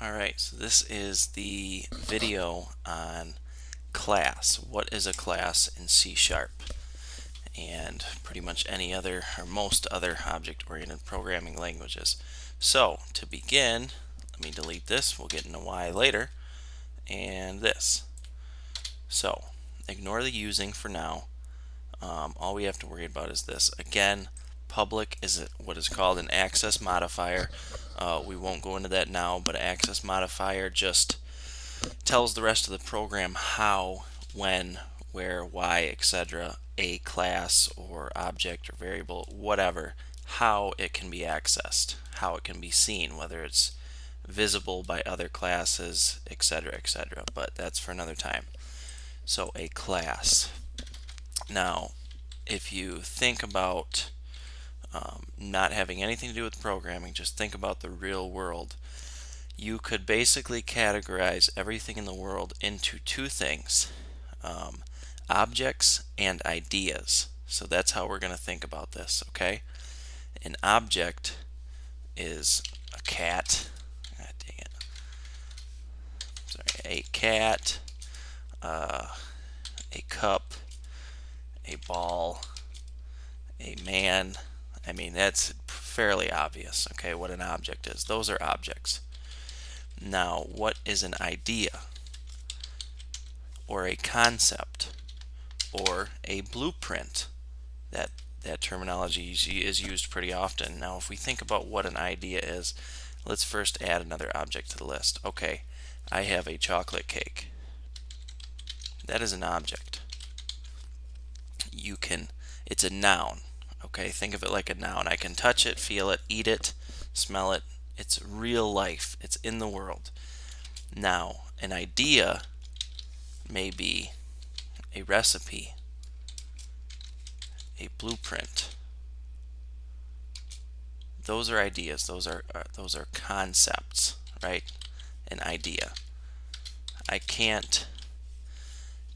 Alright, so this is the video on class. What is a class in C Sharp? And pretty much any other or most other object-oriented programming languages. So to begin, let me delete this. We'll get into why later. And this. So ignore the using for now. All we have to worry about is this. Again, public is what is called an access modifier. We won't go into that now, but access modifier just tells the rest of the program how, when, where, why, etc. a class or object or variable, whatever, how it can be accessed, how it can be seen, whether it's visible by other classes, etc., etc. But that's for another time. So a class. Now, if you think about not having anything to do with programming, just think about the real world. You could basically categorize everything in the world into two things, objects and ideas. So that's how we're going to think about this, okay? An object is a cat. God dang it. Sorry, a cat, a cup, a ball, a man. I mean, that's fairly obvious, okay, what an object is. Those are objects. Now, what is an idea, or a concept, or a blueprint? That terminology is used pretty often. Now, if we think about what an idea is, let's first add another object to the list. Okay, I have a chocolate cake. That is an object. It's a noun. Okay, think of it like a noun. I can touch it, feel it, eat it, smell it. It's real life. It's in the world. Now, an idea may be a recipe, a blueprint. Those are ideas. Those are concepts, right? An idea. I can't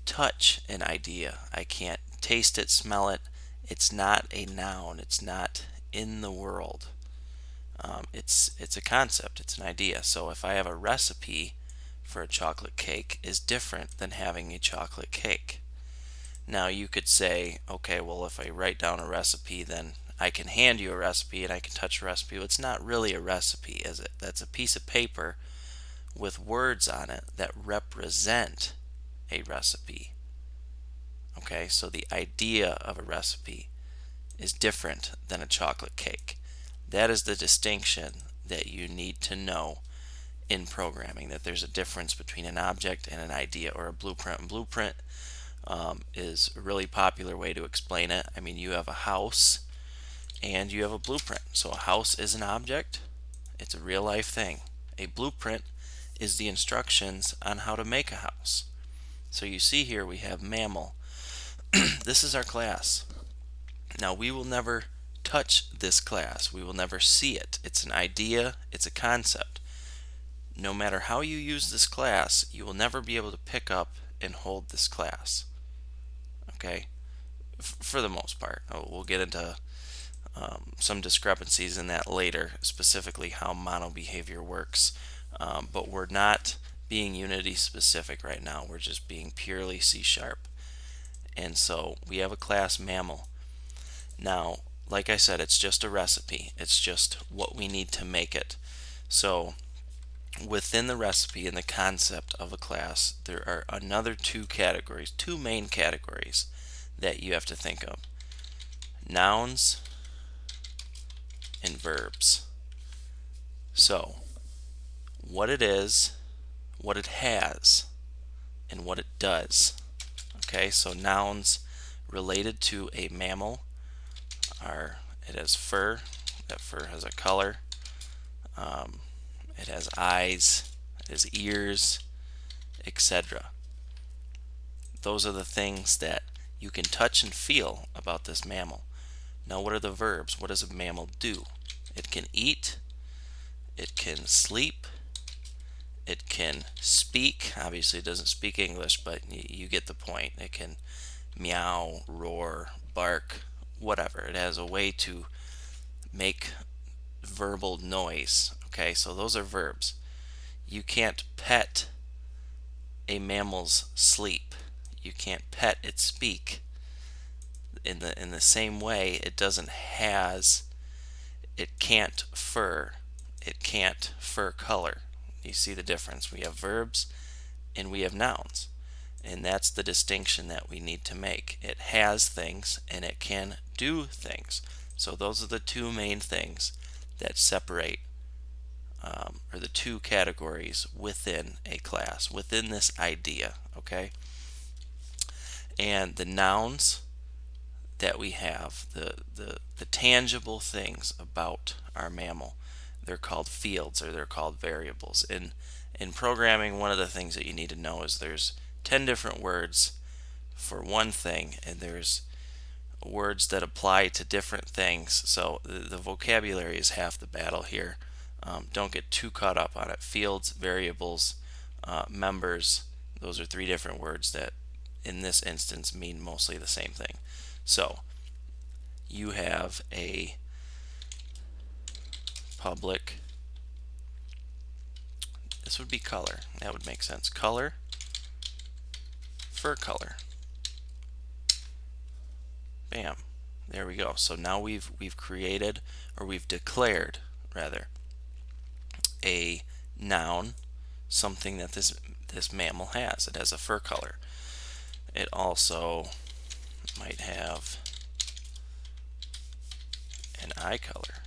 touch an idea. I can't taste it, smell it. It's not a noun. It's not in the world. It's a concept. It's an idea. So if I have a recipe for a chocolate cake is different than having a chocolate cake. Now you could say, okay, well, if I write down a recipe, then I can hand you a recipe and I can touch a recipe. Well, it's not really a recipe, is it? That's a piece of paper with words on it that represent a recipe. Okay, so the idea of a recipe is different than a chocolate cake. That is the distinction that you need to know in programming, that there's a difference between an object and an idea or a blueprint. And blueprint is a really popular way to explain it. I mean, you have a house and you have a blueprint. So a house is an object. It's a real life thing. A blueprint is the instructions on how to make a house. So you see here we have mammal. This is our class. Now we will never touch this class. We will never see it. It's an idea. It's a concept. No matter how you use this class, you will never be able to pick up and hold this class. Okay? For the most part. We'll get into some discrepancies in that later, specifically how mono behavior works. But we're not being Unity specific right now. We're just being purely C Sharp. And so we have a class mammal. Now, like I said, it's just a recipe. It's just what we need to make it. So within the recipe and the concept of a class, there are another two categories, two main categories that you have to think of. Nouns and verbs. So, what it is, what it has, and what it does. Okay, so nouns related to a mammal are, it has fur, that fur has a color, it has eyes, it has ears, etc. Those are the things that you can touch and feel about this mammal. Now, what are the verbs? What does a mammal do? It can eat, it can sleep, it can speak. Obviously it doesn't speak English, but you get the point. It can meow, roar, bark, whatever. It has a way to make verbal noise. Okay, so those are verbs. You can't pet a mammal's sleep. You can't pet its speak. In the same way, it can't fur. It can't fur color. You see the difference? We have verbs and we have nouns. And that's the distinction that we need to make. It has things and it can do things. So those are the two main things that separate, or the two categories within a class, within this idea, okay? And the nouns that we have, the tangible things about our mammal, they're called fields, or they're called variables. In programming, one of the things that you need to know is there's 10 different words for one thing, and there's words that apply to different things. So the vocabulary is half the battle here. Don't get too caught up on it. Fields, variables, members, those are three different words that in this instance mean mostly the same thing. So you have a public, this would be color, that would make sense. Color, fur color. Bam, there we go. So now we've created, or we've declared rather, a noun, something that this mammal has. It has a fur color. It also might have an eye color.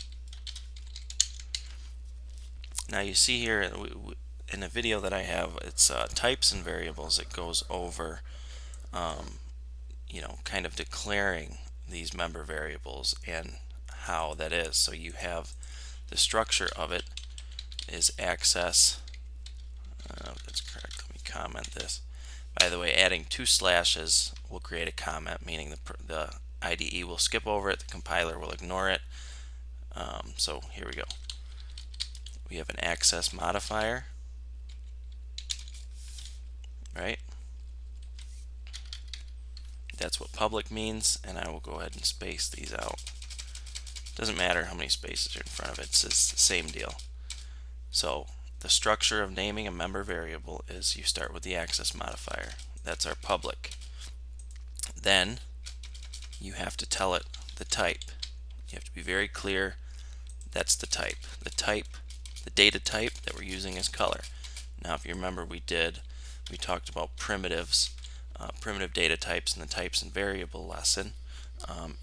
Now you see here in a video that I have, it's types and variables. It goes over kind of declaring these member variables and how that is. So you have the structure of it is access. That's correct. Let me comment this. By the way, adding 2 slashes will create a comment, meaning the IDE will skip over it, the compiler will ignore it. So here we go. We have an access modifier, right? That's what public means, and I will go ahead and space these out. Doesn't matter how many spaces are in front of it, it's the same deal. So the structure of naming a member variable is you start with the access modifier. That's our public. Then you have to tell it the type. You have to be very clear. That's the type. The data type that we're using is color. Now if you remember, we talked about primitives, primitive data types in the types and variable lesson,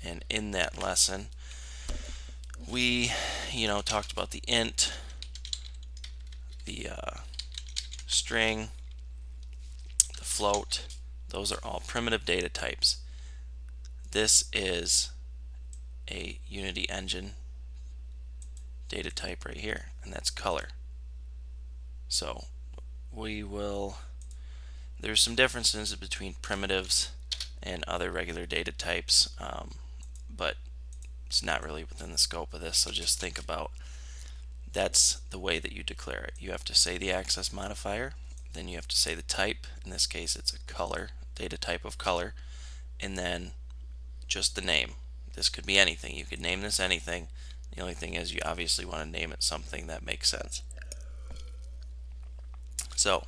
and in that lesson we talked about the int, the string, the float. Those are all primitive data types. This is a Unity Engine data type right here, and that's color. So there's some differences between primitives and other regular data types, but it's not really within the scope of this, so just think about that's the way that you declare it. You have to say the access modifier, then you have to say the type. In this case it's a color, data type of color, and then just the name. This could be anything. You could name this anything. The only thing is you obviously want to name it something that makes sense. So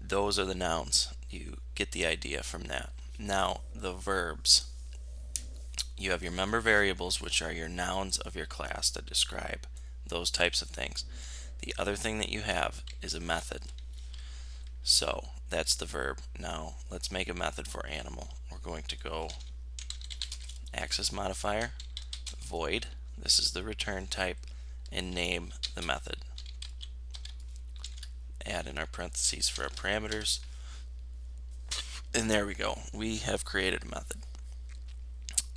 those are the nouns. You get the idea from that. Now the verbs. You have your member variables, which are your nouns of your class that describe those types of things. The other thing that you have is a method. So that's the verb. Now let's make a method for animal. We're going to go access modifier, void, this is the return type, and name the method. Add in our parentheses for our parameters, and there we go. We have created a method.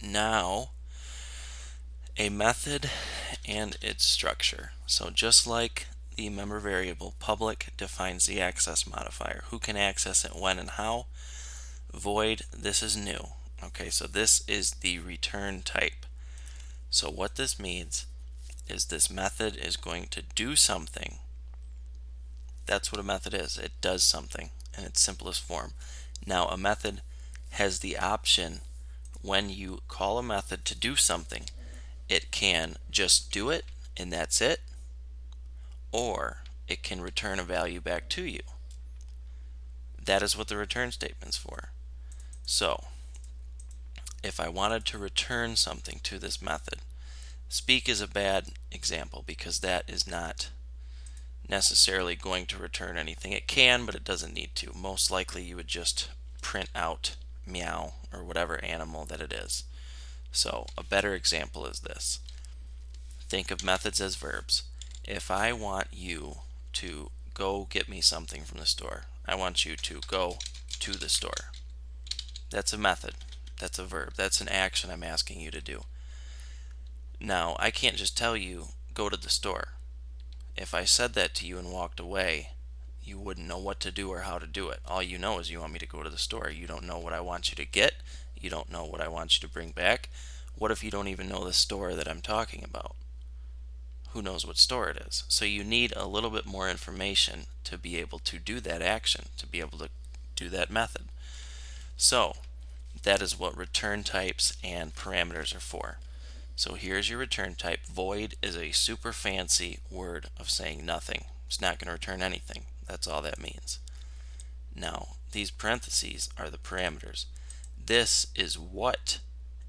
Now a method and its structure. So just like the member variable, public defines the access modifier, who can access it, when and how. Void, this is new. Okay, so this is the return type. So what this means is this method is going to do something. That's what a method is. It does something in its simplest form. Now a method has the option, when you call a method to do something, it can just do it and that's it, or it can return a value back to you. That is what the return statement's for. So if I wanted to return something to this method, speak is a bad example because that is not necessarily going to return anything. It can, but it doesn't need to. Most likely you would just print out meow or whatever animal that it is. So a better example is this. Think of methods as verbs. If I want you to go get me something from the store, I want you to go to the store. That's a method. That's a verb. That's an action I'm asking you to do. Now, I can't just tell you, go to the store. If I said that to you and walked away, you wouldn't know what to do or how to do it. All you know is you want me to go to the store. You don't know what I want you to get. You don't know what I want you to bring back. What if you don't even know the store that I'm talking about? Who knows what store it is? So you need a little bit more information to be able to do that action, to be able to do that method. So that is what return types and parameters are for. So here's your return type. Void is a super fancy word of saying nothing. It's not going to return anything. That's all that means. Now, these parentheses are the parameters. This is what,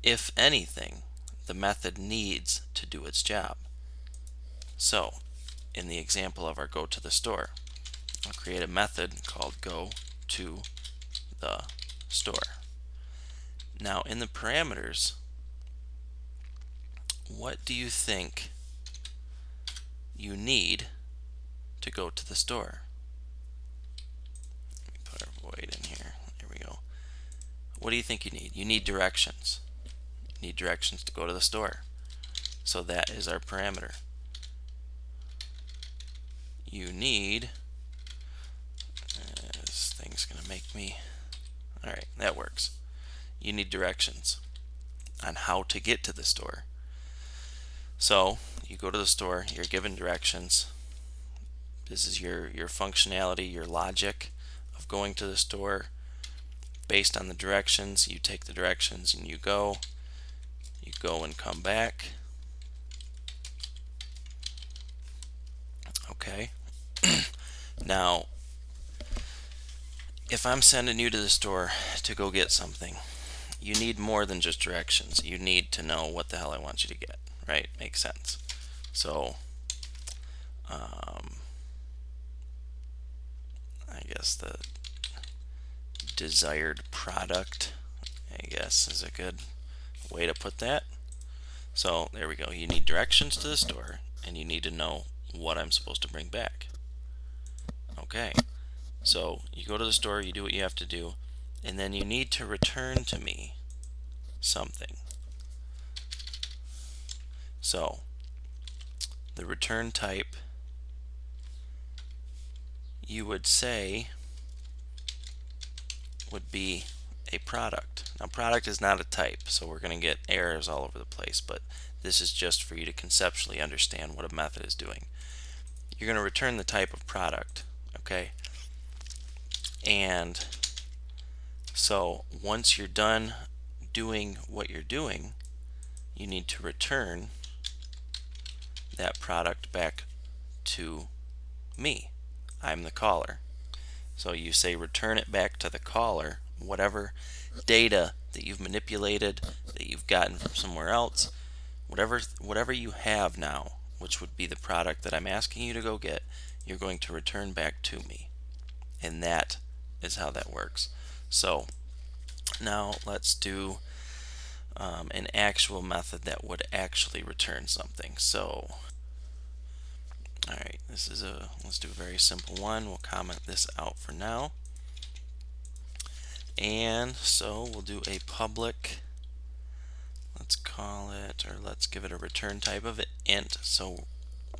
if anything, the method needs to do its job. So, in the example of our go to the store, I'll create a method called go to the store. Now, in the parameters, what do you think you need to go to the store? Let me put our void in here. There we go. What do you think you need? You need directions. You need directions to go to the store. So that is our parameter. You need, this thing's going to make me, alright, that works. You need directions on how to get to the store. So you go to the store, you're given directions. This is your functionality, your logic of going to the store. Based on the directions, you take the directions and you go and come back. Okay. Now, if I'm sending you to the store to go get something, you need more than just directions. You need to know what the hell I want you to get, right? Makes sense. So, I guess the desired product, I guess, is a good way to put that. So there we go. You need directions to the store and you need to know what I'm supposed to bring back. Okay, so you go to the store, you do what you have to do, and then you need to return to me something. So the return type, you would say, would be a product. Now, product is not a type, so we're going to get errors all over the place, but this is just for you to conceptually understand what a method is doing. You're going to return the type of product, okay? And so once you're done doing what you're doing, you need to return that product back to me. I'm the caller. So you say return it back to the caller, whatever data that you've manipulated, that you've gotten from somewhere else, whatever you have now, which would be the product that I'm asking you to go get, you're going to return back to me. And that is how that works. So now let's do an actual method that would actually return something. So alright, let's do a very simple one. We'll comment this out for now. And so we'll do a public, let's call it, or let's give it a return type of int. So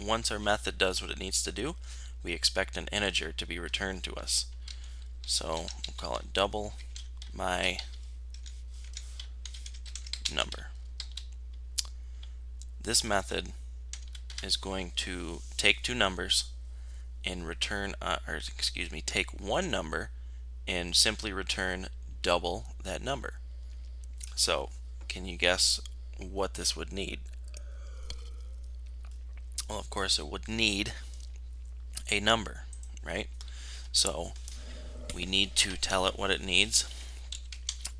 once our method does what it needs to do, we expect an integer to be returned to us. So we'll call it double my number. This method is going to take two numbers and return, take one number and simply return double that number. So can you guess what this would need? Well, of course it would need a number, right? So we need to tell it what it needs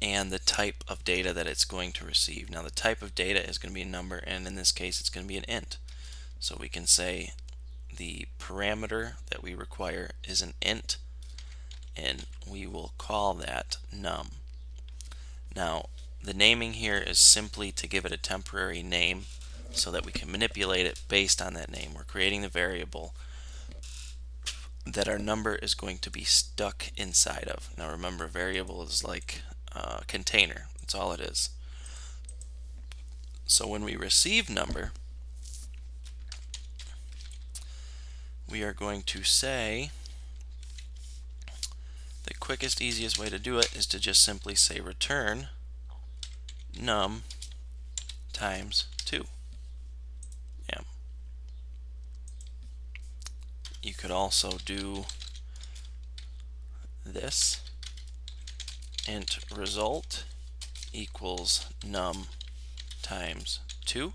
and the type of data that it's going to receive. Now the type of data is going to be a number, and in this case it's going to be an int. So we can say the parameter that we require is an int, and we will call that num. Now the naming here is simply to give it a temporary name so that we can manipulate it based on that name. We're creating the variable that our number is going to be stuck inside of. Now remember, variable is like a container. That's all it is. So when we receive number, we are going to say, the quickest, easiest way to do it is to just simply say return num times 2. Yeah. You could also do this, int result equals num times 2,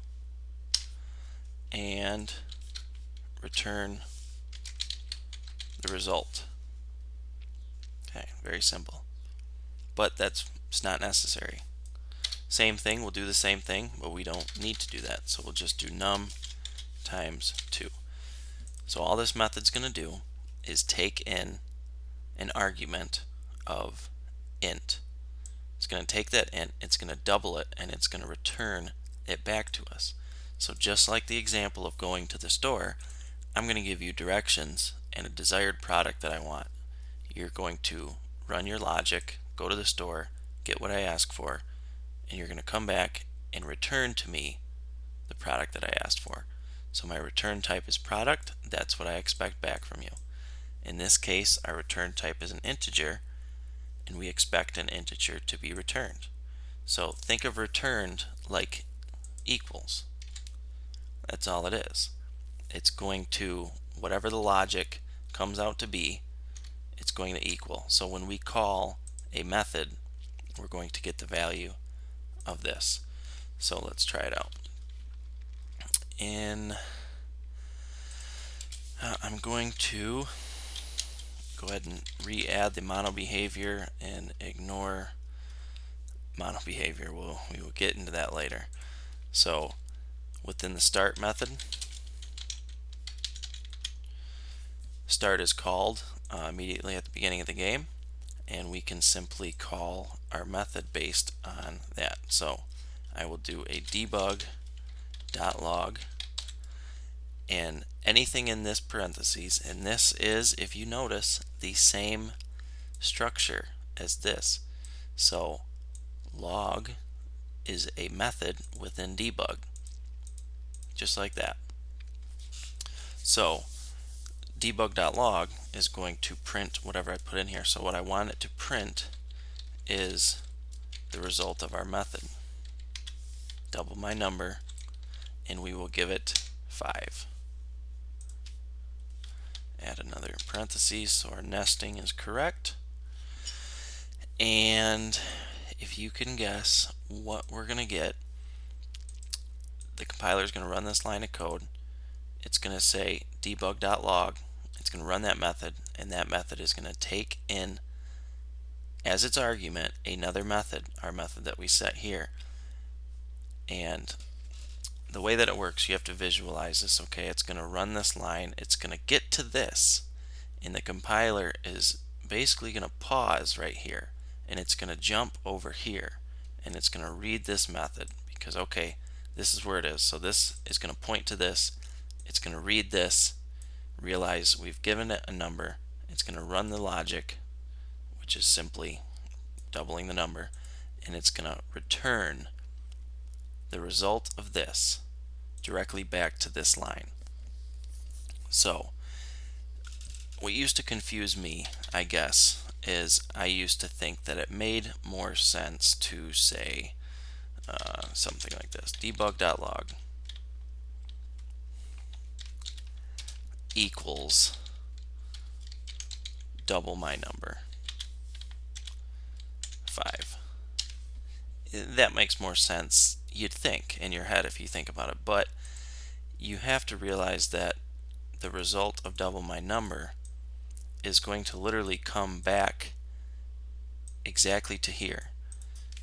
and return the result. Okay, very simple. But it's not necessary. Same thing, we'll do the same thing, but we don't need to do that. So we'll just do num times 2. So all this method's going to do is take in an argument of int. It's going to take that int, it's going to double it, and it's going to return it back to us. So just like the example of going to the store, I'm going to give you directions and a desired product that I want. You're going to run your logic, go to the store, get what I ask for, and you're going to come back and return to me the product that I asked for. So my return type is product. That's what I expect back from you. In this case, our return type is an integer, and we expect an integer to be returned. So think of returned like equals. That's all it is. It's going to, whatever the logic comes out to be, it's going to equal. So when we call a method, we're going to get the value of this. So let's try it out. I'm going to go ahead and re-add the mono behavior and ignore mono behavior. We will get into that later. So within the start method, start is called immediately at the beginning of the game, and we can simply call our method based on that. So I will do a debug.log, and anything in this parentheses, and this is, if you notice, the same structure as this. So log is a method within debug, just like that. So debug.log is going to print whatever I put in here. So what I want it to print is the result of our method. Double my number, and we will give it 5. Add another parentheses so our nesting is correct. And if you can guess what we're going to get, the compiler is going to run this line of code. It's going to say debug.log. It's going to run that method, and that method is going to take in as its argument another method, our method that we set here. And the way that it works, you have to visualize this. Okay, it's going to run this line, it's going to get to this, and the compiler is basically going to pause right here, and it's going to jump over here, and it's going to read this method because, okay, this is where it is. So this is going to point to this, it's going to read this, realize we've given it a number, it's going to run the logic, which is simply doubling the number, and it's going to return the result of this directly back to this line. So what used to confuse me, I guess, is I used to think that it made more sense to say something like this: debug.log equals double my number, 5. That makes more sense, you'd think, in your head if you think about it, but you have to realize that the result of double my number is going to literally come back exactly to here.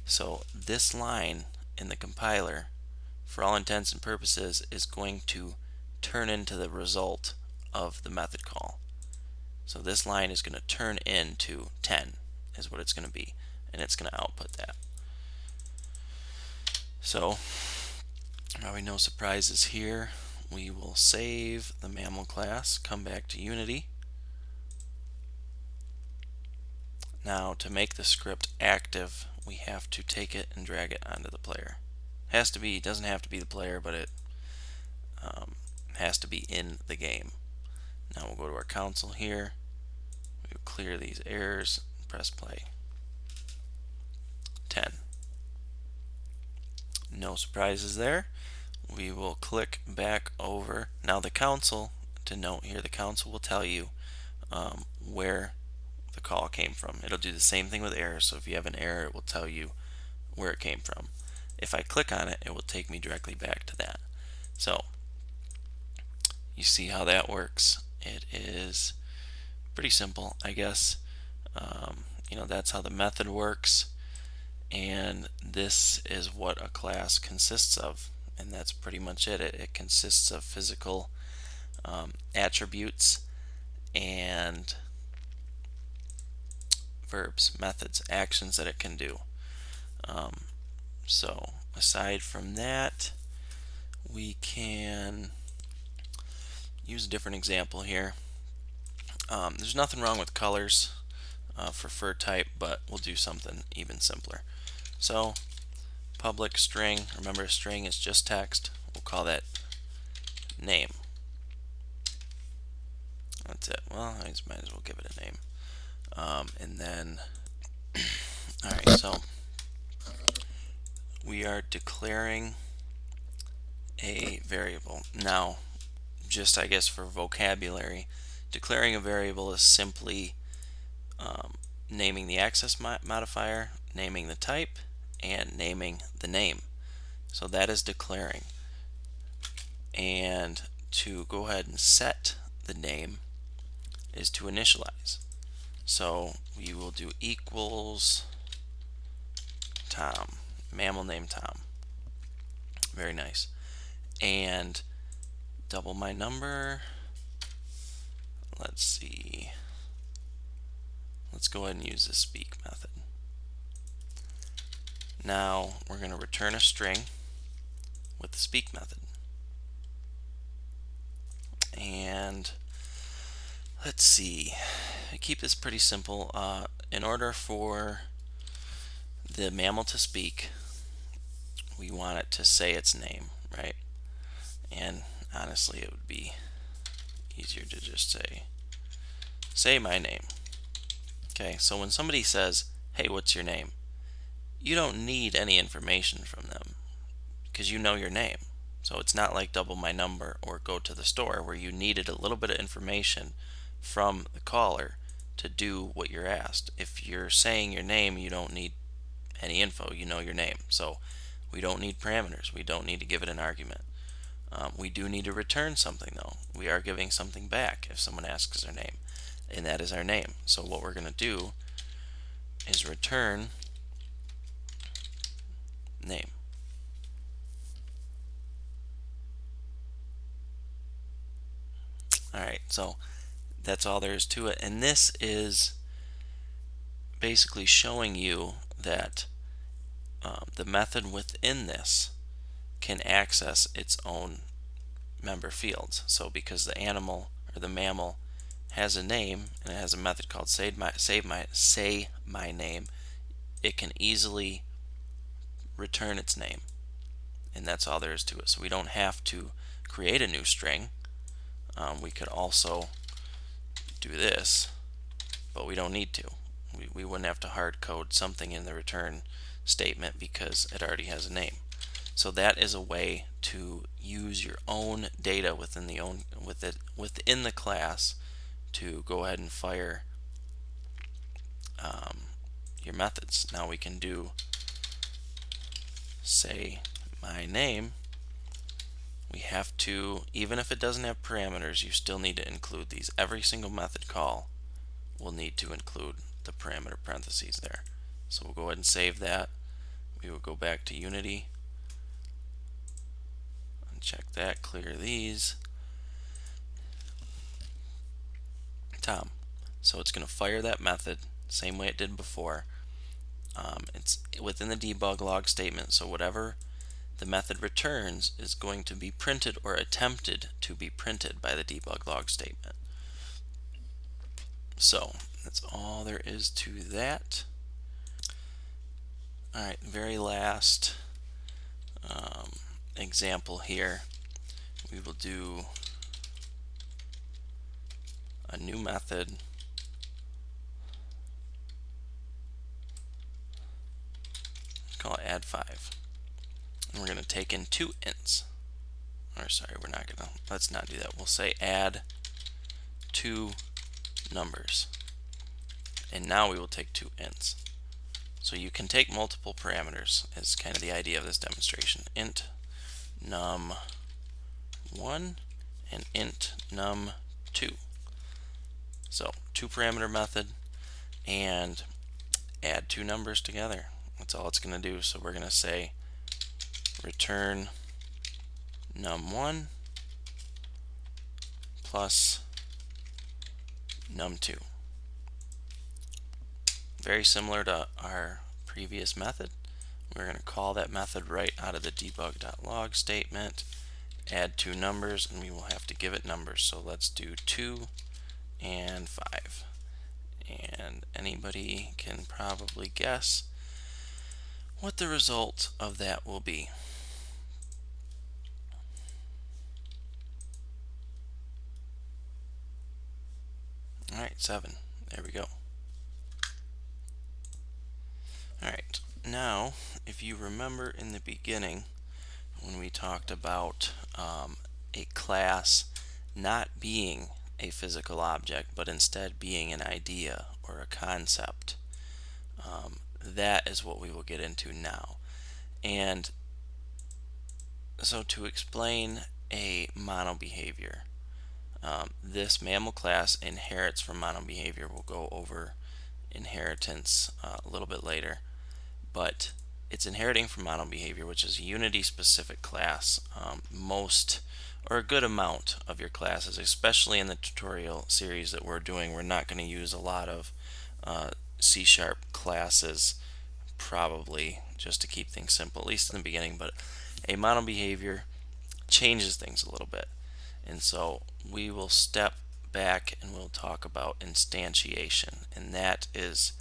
So this line in the compiler, for all intents and purposes, is going to turn into the result of the method call. So this line is going to turn into 10 is what it's going to be, and it's going to output that. So probably no surprises here. We will save the mammal class, come back to Unity. Now to make the script active, we have to take it and drag it onto the player. Has to be, doesn't have to be the player, but it has to be in the game. Now we'll go to our console here. We'll clear these errors, press play. 10. No surprises there. We will click back over. Now the console, to note here, the console will tell you where the call came from. It'll do the same thing with errors. So if you have an error, it will tell you where it came from. If I click on it, it will take me directly back to that. So you see how that works. It is pretty simple, I guess. That's how the method works, and this is what a class consists of, and that's pretty much it. It consists of physical attributes and verbs, methods, actions that it can do. So aside from that, we can use a different example here. There's nothing wrong with colors for fur type, but we'll do something even simpler. So public string, remember a string is just text, we'll call that name. That's it. Well, I might as well give it a name. And then alright, so we are declaring a variable. Now, just I guess for vocabulary, declaring a variable is simply naming the access modifier, naming the type, and naming the name. So that is declaring. And to go ahead and set the name is to initialize. So we will do equals Tom, mammal name Tom. Very nice. And double my number. Let's see. Let's go ahead and use the speak method. Now we're going to return a string with the speak method. And let's see. I keep this pretty simple. In order for the mammal to speak, we want it to say its name, right? And honestly, it would be easier to just say my name. Okay, so when somebody says, hey, what's your name? You don't need any information from them because you know your name. So it's not like double my number or go to the store where you needed a little bit of information from the caller to do what you're asked. If you're saying your name, you don't need any info. You know your name. So we don't need parameters. We don't need to give it an argument. We do need to return something though. We are giving something back if someone asks our name, and that is our name. So what we're going to do is return name. Alright, so that's all there is to it, and this is basically showing you that the method within this can access its own member fields. So because the animal or the mammal has a name and it has a method called say my name, it can easily return its name, and that's all there is to it. So we don't have to create a new string. We could also do this, but we don't need to. We wouldn't have to hard code something in the return statement because it already has a name. So that is a way to use your own data within the class to go ahead and fire your methods. Now we can do say my name. we have to, even if it doesn't have parameters, you still need to include these. Every single method call will need to include the parameter parentheses there. So we'll go ahead and save that. We will go back to Unity, uncheck that, clear these. Tom. So it's going to fire that method same way it did before. It's within the debug log statement, so whatever the method returns is going to be printed or attempted to be printed by the debug log statement. So that's all there is to that. Alright, very last example here. We will do a new method. Let's call it add5. And we're going to take in 2 ints. Or sorry, we're not going to, let's not do that. We'll say add 2 numbers. And now we will take 2 ints. So you can take multiple parameters is kind of the idea of this demonstration. Int num1 and int num2. So 2 parameter method and add 2 numbers together. That's all it's going to do. So we're going to say return num1 plus num2. Very similar to our previous method. We're going to call that method right out of the debug.log statement, add 2 numbers, and we will have to give it numbers. So let's do 2 and 5. And anybody can probably guess what the result of that will be. Alright, 7. There we go. Alright, now if you remember in the beginning when we talked about a class not being a physical object but instead being an idea or a concept, that is what we will get into now. And so to explain a monobehavior, this mammal class inherits from monobehavior. We'll go over inheritance a little bit later, but it's inheriting from monobehavior, which is a Unity specific class. Most or a good amount of your classes, especially in the tutorial series that we're doing, we're not going to use a lot of C# classes, probably just to keep things simple, at least in the beginning. But a monobehavior changes things a little bit, and so we will step back and we'll talk about instantiation. And that is,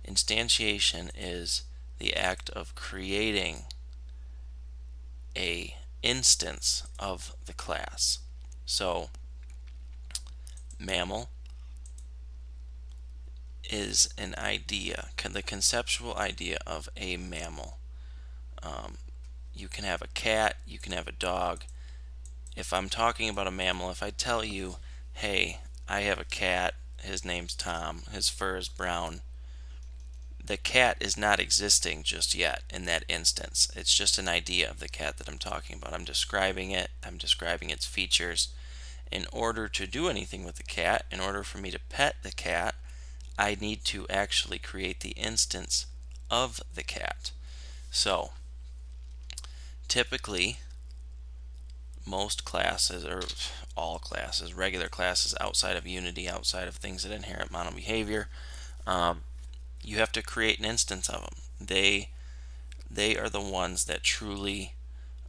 instantiation is the act of creating a instance of the class. So mammal is an idea, the conceptual idea of a mammal. You can have a cat, you can have a dog. If I'm talking about a mammal, if I tell you, hey, I have a cat, his name's Tom, his fur is brown, the cat is not existing just yet in that instance. It's just an idea of the cat that I'm talking about. I'm describing it, I'm describing its features. In order to do anything with the cat, in order for me to pet the cat, I need to actually create the instance of the cat. So typically most classes, or all classes, regular classes outside of Unity, outside of things that inherit monobehavior, you have to create an instance of them. They are the ones that truly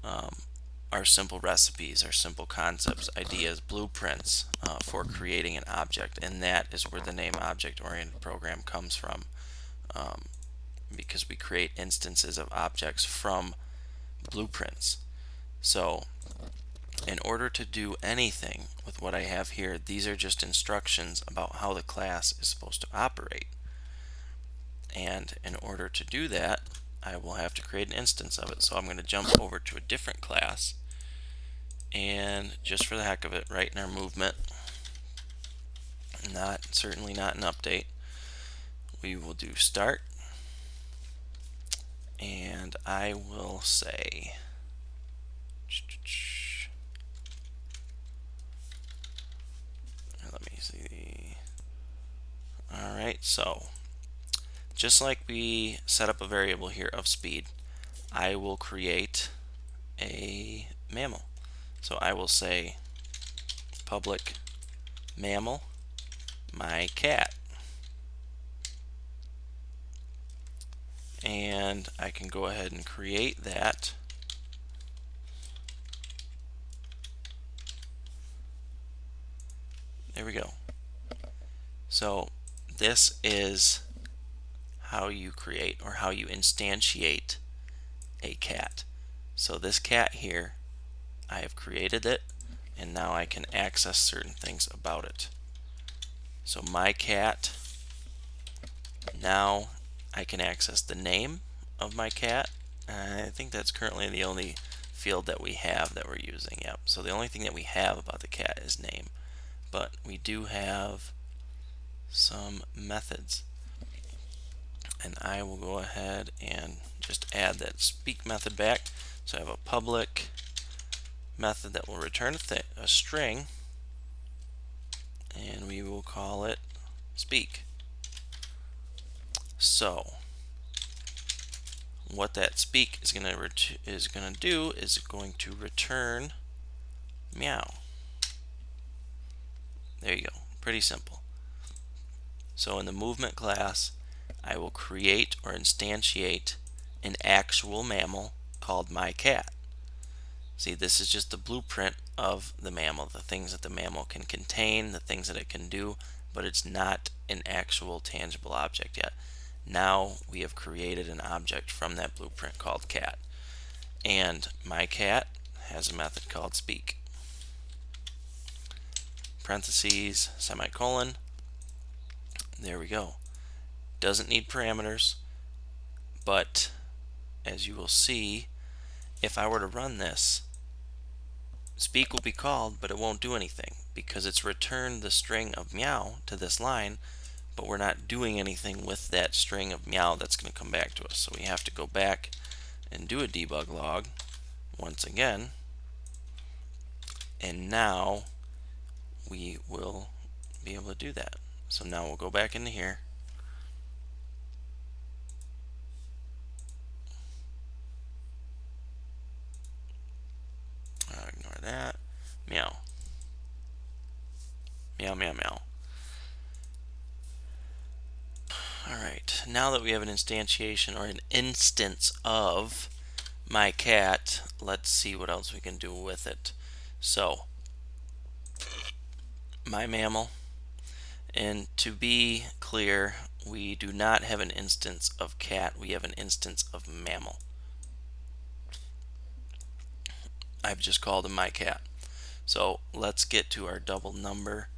are simple recipes, are simple concepts, ideas, blueprints for creating an object, and that is where the name object-oriented program comes from, because we create instances of objects from blueprints. So in order to do anything with what I have here, these are just instructions about how the class is supposed to operate. And in order to do that, I will have to create an instance of it. So I'm going to jump over to a different class, and just for the heck of it, right in our movement, certainly not an update, we will do start, and I will say see. All right, so just like we set up a variable here of speed, I will create a mammal. So I will say public mammal my cat, and I can go ahead and create that. There we go. So this is how you create or how you instantiate a cat. So this cat here, I have created it, and now I can access certain things about it. So my cat, now I can access the name of my cat. I think that's currently the only field that we have that we're using. Yep. So the only thing that we have about the cat is name, but we do have some methods, and I will go ahead and just add that speak method back. So I have a public method that will return a string, and we will call it speak. So what that speak is going to do is going to return meow. There you go. Pretty simple. So in the movement class, I will create or instantiate an actual mammal called my cat. See, this is just the blueprint of the mammal, the things that the mammal can contain, the things that it can do, but it's not an actual tangible object yet. Now we have created an object from that blueprint called cat. And my cat has a method called speak. Parentheses, semicolon. There we go. Doesn't need parameters, but as you will see, if I were to run this, speak will be called, but it won't do anything because it's returned the string of meow to this line, but we're not doing anything with that string of meow that's going to come back to us. So we have to go back and do a debug log once again, and now we will be able to do that. So now we'll go back into here. Ignore that. Meow. Meow, meow, meow. Alright, now that we have an instantiation or an instance of my cat, let's see what else we can do with it. So, my mammal, and to be clear, we do not have an instance of cat, we have an instance of mammal. I've just called him my cat. So let's get to our double number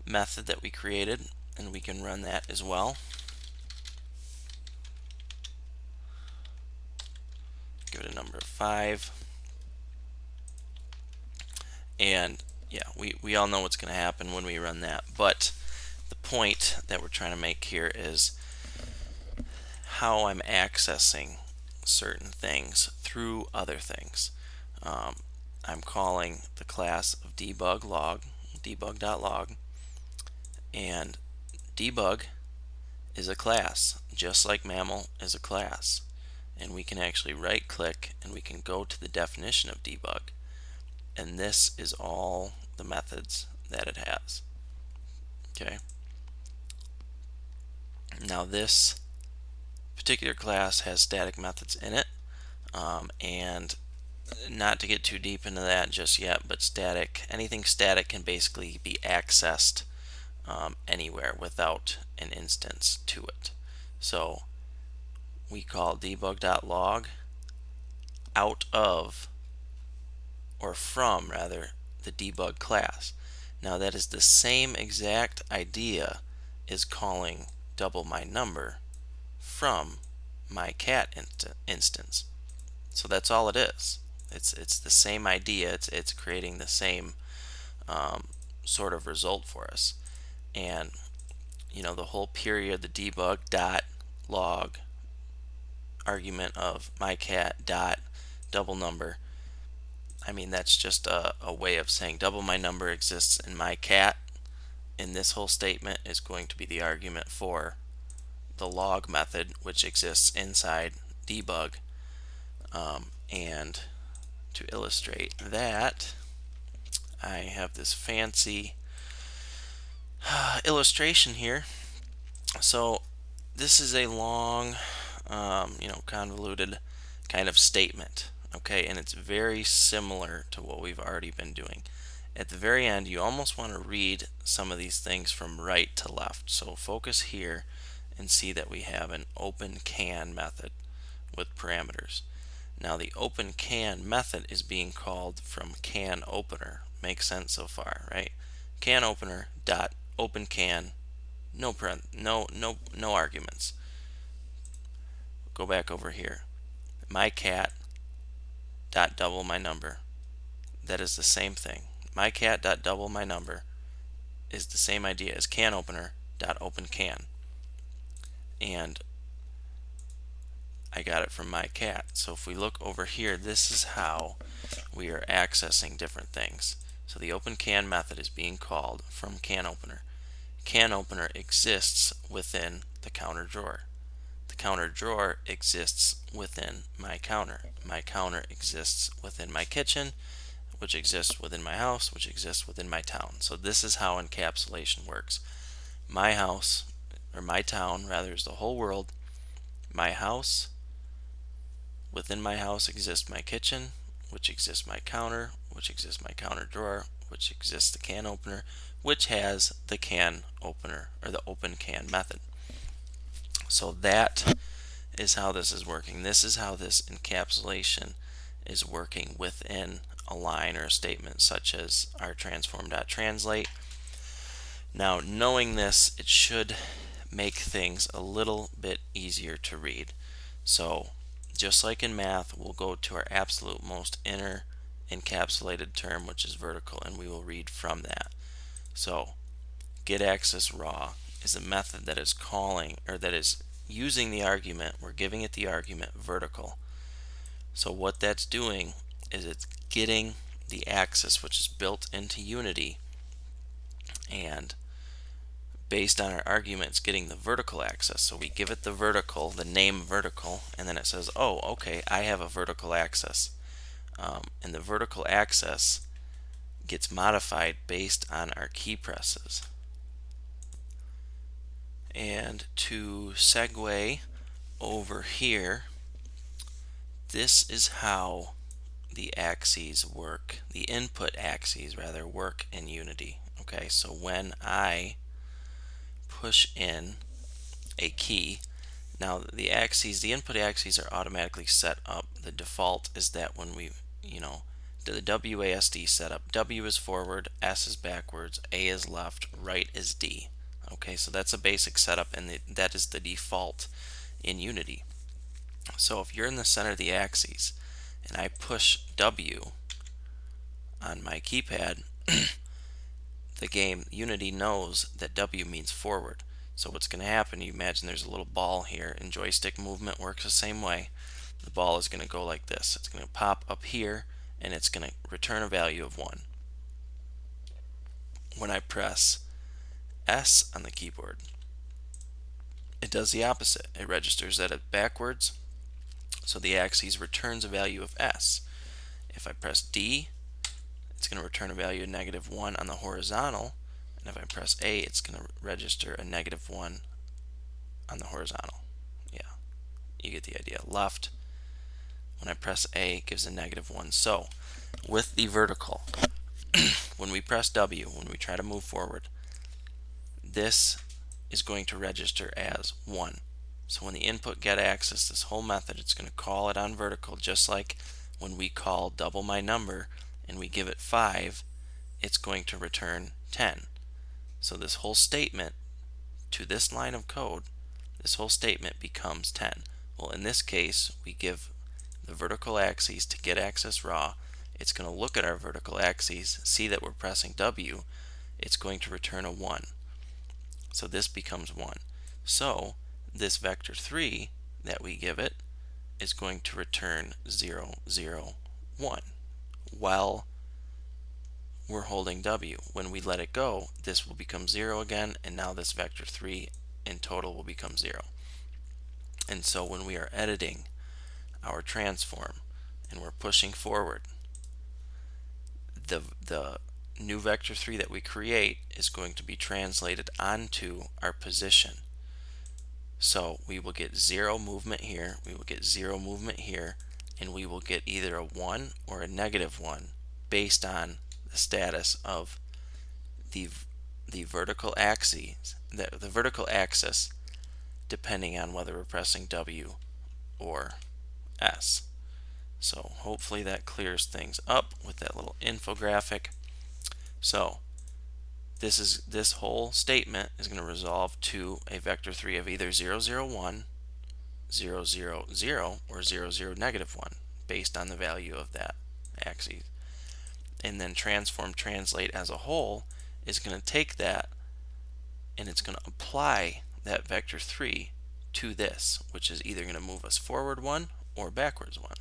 method that we created, and we can run that as well. Give it a number of 5. And yeah, we all know what's going to happen when we run that. But the point that we're trying to make here is how I'm accessing certain things through other things. I'm calling the class of debug log, debug.log, and debug is a class, just like mammal is a class. And we can actually right click and we can go to the definition of debug, and this is all the methods that it has. Okay, now this particular class has static methods in it, and not to get too deep into that just yet, but anything static can basically be accessed anywhere without an instance to it. So we call debug.log out of, or from rather, the debug class. Now that is the same exact idea as calling double my number from my cat instance. So that's all it is. It's the same idea. It's creating the same sort of result for us. And you know, the whole period, the debug dot log argument of my cat dot double number, I mean, that's just a way of saying double my number exists in my cat, and this whole statement is going to be the argument for the log method, which exists inside debug. And to illustrate that, I have this fancy illustration here. So this is a long, convoluted kind of statement, okay, and it's very similar to what we've already been doing. At the very end, you almost want to read some of these things from right to left. So focus here and see that we have an open can method with parameters. Now the open can method is being called from can opener. Makes sense so far, right? Can opener dot open can, no arguments. Go back over here. My cat dot double my number. That is the same thing. My cat dot double my number is the same idea as can opener dot open can. And I got it from my cat. So if we look over here, this is how we are accessing different things. So the open can method is being called from can opener. Can opener exists within the counter drawer. The counter drawer exists within my counter. My counter exists within my kitchen, which exists within my house, which exists within my town. So this is how encapsulation works. My house, or my town rather, is the whole world. My house, within my house exists my kitchen, which exists my counter, which exists my counter drawer, which exists the can opener, which has the can opener, or the open can method. So that is how this is working. This is how this encapsulation is working within a line or a statement, such as our transform.translate. Now, knowing this, it should make things a little bit easier to read. So just like in math, we'll go to our absolute most inner encapsulated term, which is vertical, and we will read from that. So getAccessRaw is a method that is calling, or that is using the argument, we're giving it the argument vertical. So what that's doing is it's getting the access, which is built into Unity, and based on our arguments, getting the vertical access. So we give it the vertical, the name vertical, and then it says, oh, okay, I have a vertical access. And the vertical access gets modified based on our key presses. And to segue over here, this is how the axes work, the input axes rather, work in Unity. Okay, so when I push in a key, now the axes, the input axes are automatically set up. The default is that when we, the WASD setup, W is forward, S is backwards, A is left, right is D. Okay, so that's a basic setup, and that is the default in Unity. So if you're in the center of the axes and I push W on my keypad, the game, Unity, knows that W means forward. So what's going to happen, you imagine there's a little ball here, and joystick movement works the same way. The ball is going to go like this. It's going to pop up here, and it's going to return a value of 1. When I press S on the keyboard, it does the opposite. It registers that it's backwards, so the axis returns a value of S. If I press D, it's going to return a value of -1 on the horizontal, and if I press A, it's going to register a -1 on the horizontal. Yeah, you get the idea. Left, when I press A, it gives a -1. So with the vertical, when we press W, when we try to move forward, this is going to register as 1. So when the input getAccess, this whole method, it's going to call it on vertical, just like when we call double my number and we give it 5, it's going to return 10. So this whole statement to this line of code, this whole statement becomes 10. Well, in this case, we give the vertical axes to getAccessRaw. It's going to look at our vertical axes, see that we're pressing W, it's going to return a 1. So this becomes 1. So this vector 3 that we give it is going to return 0, 0, 1 while we're holding W. When we let it go, this will become 0 again, and now this vector 3 in total will become 0. And so when we are editing our transform and we're pushing forward, the new vector 3 that we create is going to be translated onto our position. So we will get 0 movement here, we will get 0 movement here, and we will get either a 1 or a -1 based on the status of the vertical axes, the vertical axis, depending on whether we're pressing W or S. So hopefully that clears things up with that little infographic. So this whole statement is going to resolve to a vector 3 of either 0, 0, 1, 0, 0, 0, or 0, 0, -1 based on the value of that axis. And then transform translate as a whole is going to take that and it's going to apply that vector 3 to this, which is either going to move us forward 1 or backwards 1.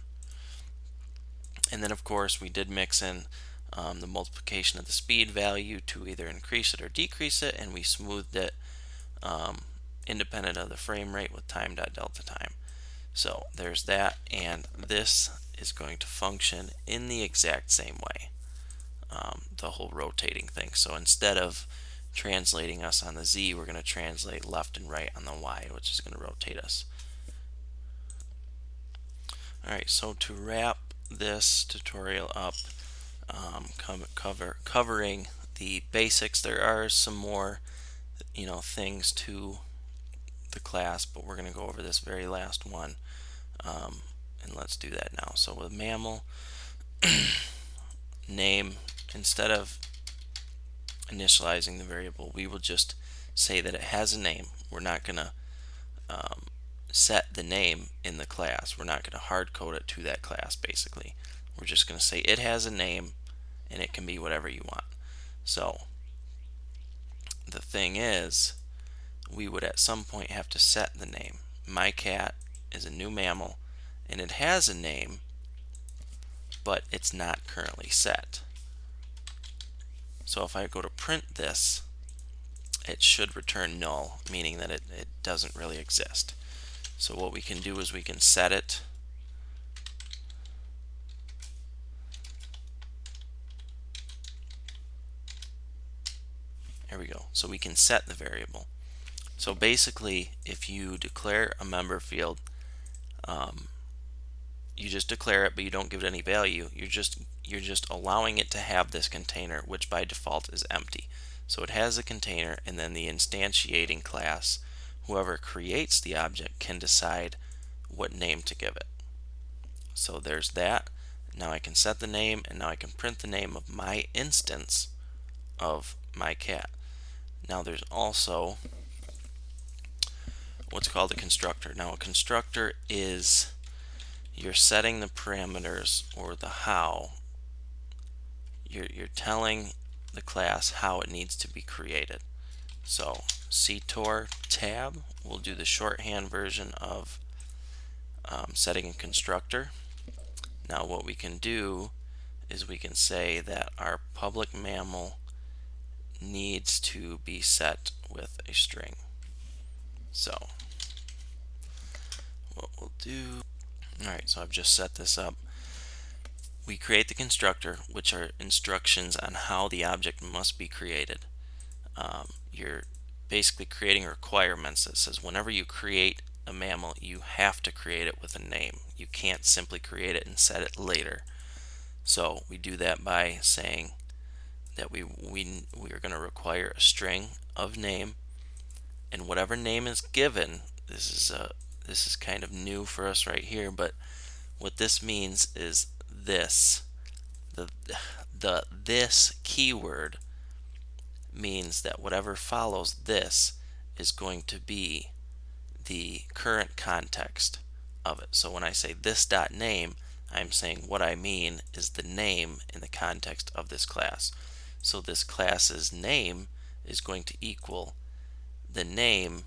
And then of course we did mix in the multiplication of the speed value to either increase it or decrease it, and we smoothed it independent of the frame rate with time.delta time. So there's that, and this is going to function in the exact same way, the whole rotating thing. So instead of translating us on the Z, we're going to translate left and right on the Y, which is going to rotate us. Alright, so to wrap this tutorial up, covering the basics, there are some more things to the class, but we're going to go over this very last one, and let's do that now. So with mammal name, instead of initializing the variable, we will just say that it has a name. We're not going to set the name in the class. We're not going to hard code it to that class. Basically, we're just going to say it has a name and it can be whatever you want. So the thing is, we would at some point have to set the name. My cat is a new mammal and it has a name, but it's not currently set. So if I go to print this, it should return null, meaning that it doesn't really exist. So what we can do is we can set it. There we go. So we can set the variable. So basically, if you declare a member field, you just declare it, but you don't give it any value. You're just allowing it to have this container, which by default is empty. So it has a container, and then the instantiating class, whoever creates the object, can decide what name to give it. So there's that. Now I can set the name, and now I can print the name of my instance of my cat. Now there's also what's called a constructor. Now a constructor is you're setting the parameters, or the how. You're telling the class how it needs to be created. So ctor tab will do the shorthand version of setting a constructor. Now what we can do is we can say that our public mammal needs to be set with a string. So what we'll do, alright, so I've just set this up. We create the constructor, which are instructions on how the object must be created. You're basically creating requirements that says whenever you create a mammal, you have to create it with a name. You can't simply create it and set it later. So we do that by saying that we are going to require a string of name, and whatever name is given, this is kind of new for us right here, but what this means is this. This keyword means that whatever follows this is going to be the current context of it. So when I say this.name, I'm saying what I mean is the name in the context of this class. So this class's name is going to equal the name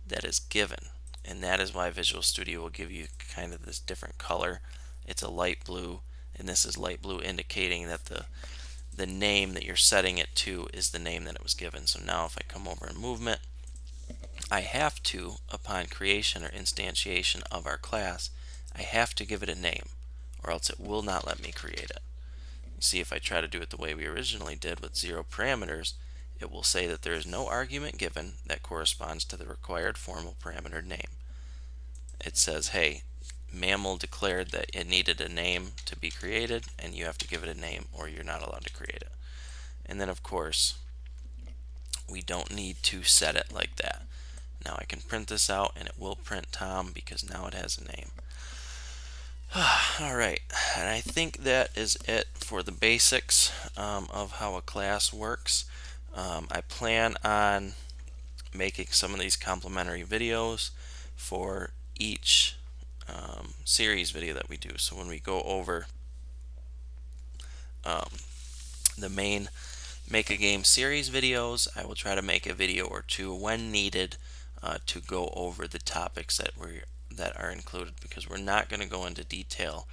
that is given, and that is why Visual Studio will give you kind of this different color. It's a light blue, and this is light blue, indicating that the name that you're setting it to is the name that it was given. So now if I come over in movement, I have to, upon creation or instantiation of our class, I have to give it a name, or else it will not let me create it. See, if I try to do it the way we originally did with 0 parameters, it will say that there is no argument given that corresponds to the required formal parameter name. It says, hey, Mammal declared that it needed a name to be created, and you have to give it a name or you're not allowed to create it. And then of course, we don't need to set it like that. Now I can print this out and it will print Tom because now it has a name. Alright, and I think that is it for the basics of how a class works. I plan on making some of these complementary videos for each series video that we do. So when we go over the main Make a Game series videos, I will try to make a video or two when needed to go over the topics that are included, because we're not going to go into detail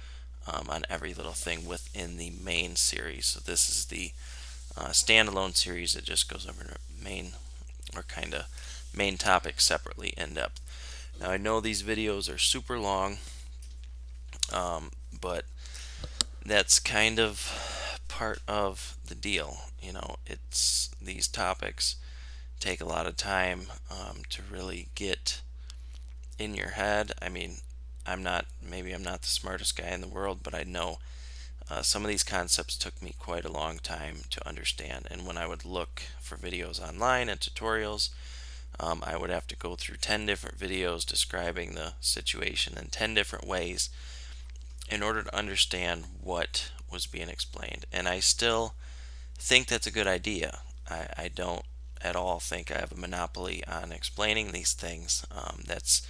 on every little thing within the main series. So this is the standalone series that just goes over main topics separately in depth. Now I know these videos are super long, but that's kind of part of the deal. It's these topics take a lot of time to really get in your head. I mean, maybe I'm not the smartest guy in the world, but I know some of these concepts took me quite a long time to understand. And when I would look for videos online and tutorials, I would have to go through 10 different videos describing the situation in 10 different ways in order to understand what was being explained. And I still think that's a good idea. I don't at all think I have a monopoly on explaining these things. That's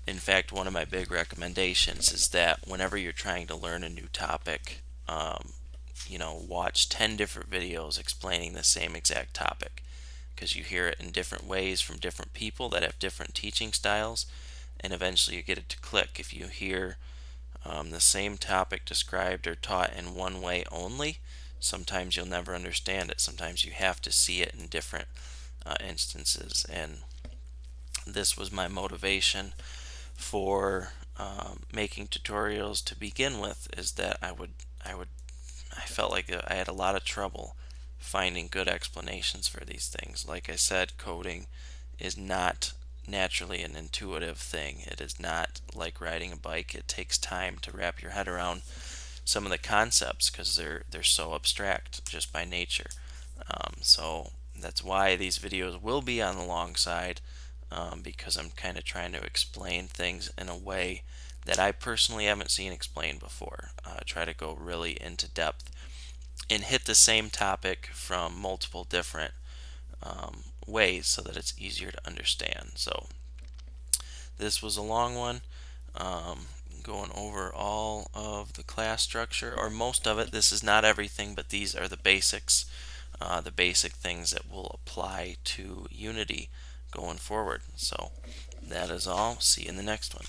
in fact one of my big recommendations, is that whenever you're trying to learn a new topic, watch 10 different videos explaining the same exact topic, because you hear it in different ways from different people that have different teaching styles, and eventually you get it to click. If you hear the same topic described or taught in one way only, sometimes you'll never understand it. Sometimes you have to see it in different instances. And this was my motivation for making tutorials to begin with, is that I felt like I had a lot of trouble finding good explanations for these things. Like I said, coding is not naturally an intuitive thing. It is not like riding a bike. It takes time to wrap your head around some of the concepts because they're so abstract just by nature. So that's why these videos will be on the long side, because I'm kind of trying to explain things in a way that I personally haven't seen explained before. Try to go really into depth and hit the same topic from multiple different ways so that it's easier to understand. So this was a long one, going over all of the class structure, or most of it. This is not everything, but these are the basics, the basic things that will apply to Unity going forward. So that is all. See you in the next one.